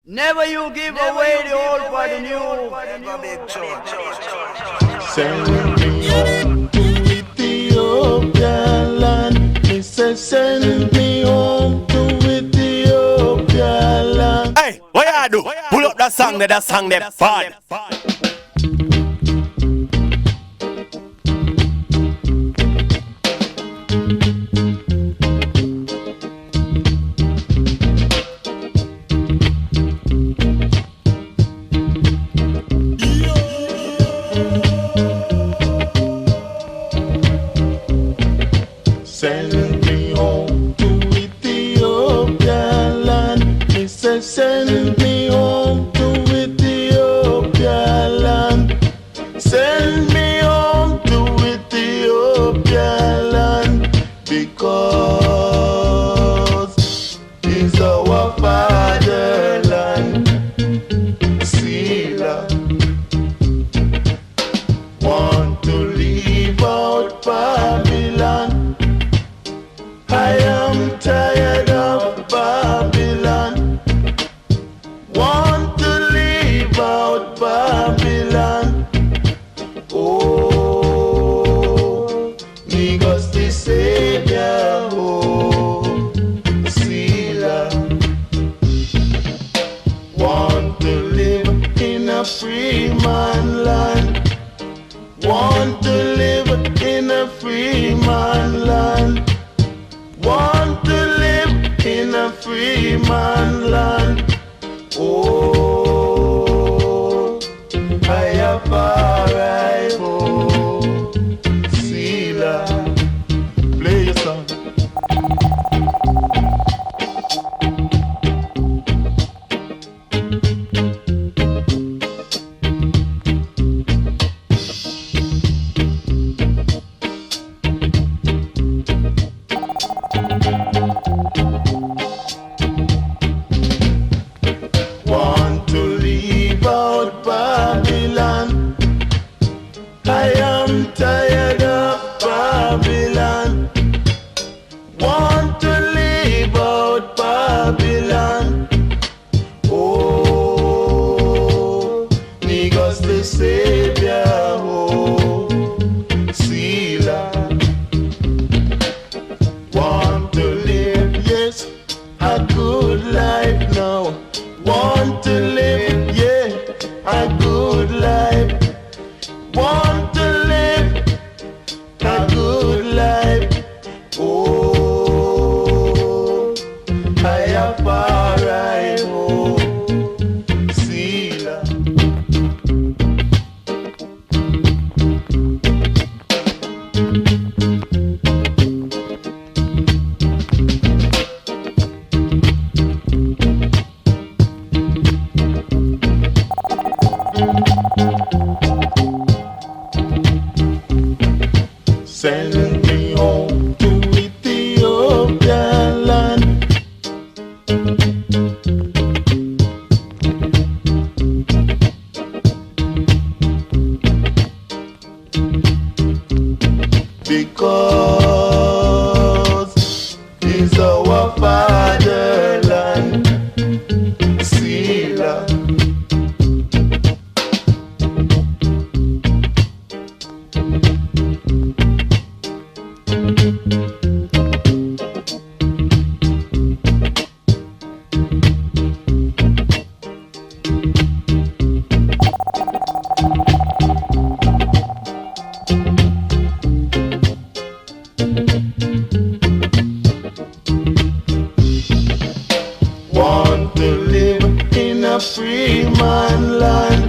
Never you give away the old for the new. Send me home to Ethiopia land. Me say send me home to Ethiopia land. Hey, what you do? Pull up that song there, bad. Send me home to Ethiopia land. Me say send me home to Ethiopia land. Send me home to Ethiopia land because it's our fatherland. Selah, want to leave out Babylon. I am tired of Babylon. Want to leave out Babylon. Oh, niggas the Savior. Oh, Selah. Want to live in a free man land. Want to live in a free man land. Want to live in a free man land. Oh, I have arrived. Oh, Selah, play your song. Want to leave out Babylon. I am tired of Babylon. Want to leave out Babylon. Oh, niggas the Savior. Oh, Selah. Want to live, yes, a good life now. Want to live, yeah, a good life. Want to live a good life. Oh, I have arrived. Oh, Selah. Send me home to Ethiopia land. Because it's our fatherland. Selah. Want to live in a free man land.